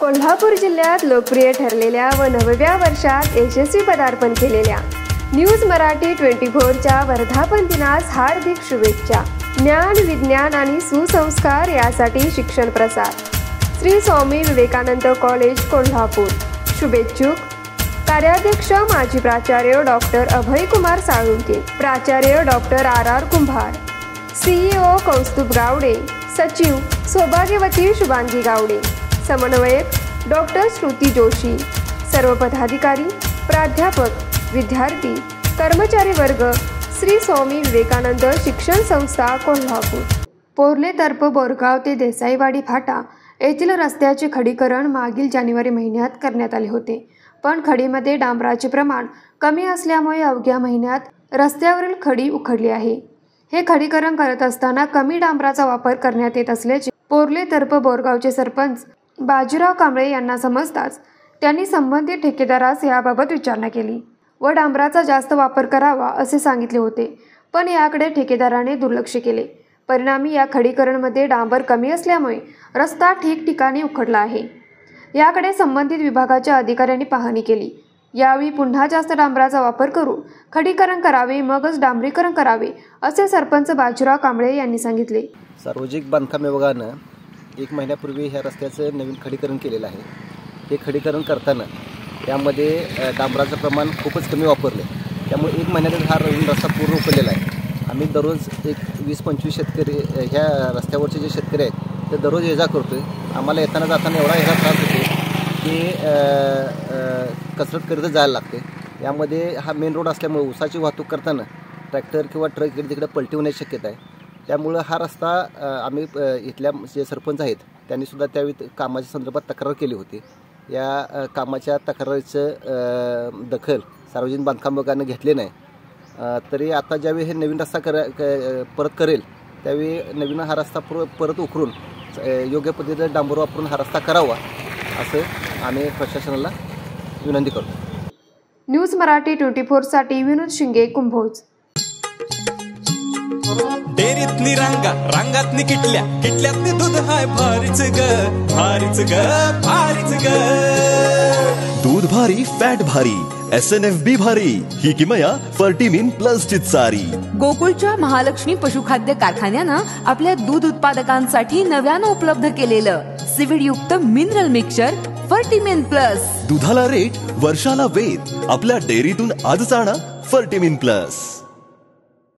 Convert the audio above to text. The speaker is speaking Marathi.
कोल्हापूर जिल्ह्यात लोकप्रिय ठरलेल्या व 9व्या वर्षात यशस्वी पदार्पण केलेल्या न्यूज मराठी 24च्या वर्धापन दिनास हार्दिक शुभेच्छा। ज्ञान, विज्ञान आणि सुसंस्कार यासाठी शिक्षण प्रसार, श्री स्वामी विवेकानंद कॉलेज कोल्हापूर। शुभेच्छुक कार्याध्यक्ष माजी प्राचार्य डॉक्टर अभय कुमार साळुंके, प्राचार्य डॉक्टर आर कुंभार, CEO कौस्तुभ गावडे, सचिव सौभाग्यवती शुभांगी गावडे, समन्वयक डॉक्टर श्रुती जोशी, सर्व पदाधिकारी, प्राध्यापक, विद्यार्थी, कर्मचारी वर्ग, श्री स्वामी विवेकानंद शिक्षण संस्था कोल्हापूर। पोर्ले तर्फे बोरगाव ते देसाईवाडी फाटा येथील रस्त्याचे खडीकरण मागील जानेवारी महिन्यात करण्यात आले होते, पण खडीमध्ये डांबराचे प्रमाण कमी असल्यामुळे अवघ्या महिन्यात रस्त्यावरील खडी उखडली आहे। हे खडीकरण करत असताना कमी डांबराचा वापर करण्यात येत असल्याचे पोर्ले तर्फे बोरगावचे सरपंच बाजीराव कांबळे यांना समजताच त्यांनी संबंधित ठेकेदारास याबाबत विचारणा केली व डांबराचा जास्त वापर करावा असे सांगितले होते, पण याकडे ठेकेदाराने दुर्लक्ष केले। परिणामी या खडीकरणमध्ये डांबर कमी असल्यामुळे रस्ता ठिकठिकाणी उखडला आहे। याकडे संबंधित विभागाच्या अधिकाऱ्यांनी पाहणी केली। यावेळी पुन्हा जास्त डांबराचा वापर करून खडीकरण करावे, मगच डांबरीकरण करावे असे सरपंच बाजीराव कांबळे यांनी सांगितले। सार्वजनिक बांधकाम विभागाने 1 महिन्यापूर्वी ह्या रस्त्याचं नवीन खडीकरण केलेलं आहे। हे खडीकरण करताना त्यामध्ये डांबराचं प्रमाण खूपच कमी वापरले, त्यामुळे 1 महिन्यातच हा नवीन रस्ता पूर्ण उकळलेला आहे। आम्ही दररोज एक 20-25 शेतकरी ह्या रस्त्यावरचे जे शेतकरी आहेत ते दररोज ये जा करतो आहे। आम्हाला येताना जाताना एवढा ह्याचा त्रास होतो की कसरत करीत जायला लागते। यामध्ये हा मेन रोड असल्यामुळे ऊसाची वाहतूक करताना ट्रॅक्टर किंवा ट्रक इकडे तिकडे पलटी होण्याची शक्यता आहे। त्यामुळं हा रस्ता आम्ही इथल्या जे सरपंच आहेत त्यांनीसुद्धा त्यावेळी कामाच्या संदर्भात तक्रार केली होती। या कामाच्या तक्रारीचं दखल सार्वजनिक बांधकाम विभागाने घेतले नाही। तरी आता ज्यावेळी हे नवीन रस्ता परत करेल त्यावेळी नवीन हा रस्ता परत उकरून योग्य पद्धतीने डांबर वापरून हा रस्ता करावा असं आम्ही प्रशासनाला विनंती करतो। न्यूज मराठी 24 साठी विनोद शिंगे, कुंभोज। डेरीतनी रांगातनी किटल्यातनी दूध हाय भारीच ग भारीच ग भारीच ग। दूध भारी, फॅट भारी, SNFB भारी, ही किमया फर्टिमिन प्लस ची सारी। गोकुळच्या महालक्ष्मी पशुखाद्य कारखान्यानं आपल्या दूध उत्पादकांसाठी नव्यानं उपलब्ध केलेलं सीवीड युक्त मिनरल मिक्सचर फर्टिमिन प्लस। दुधाला रेट, वर्षाला वेद, आपल्या डेअरीतून आजच आणा फर्टिमिन प्लस।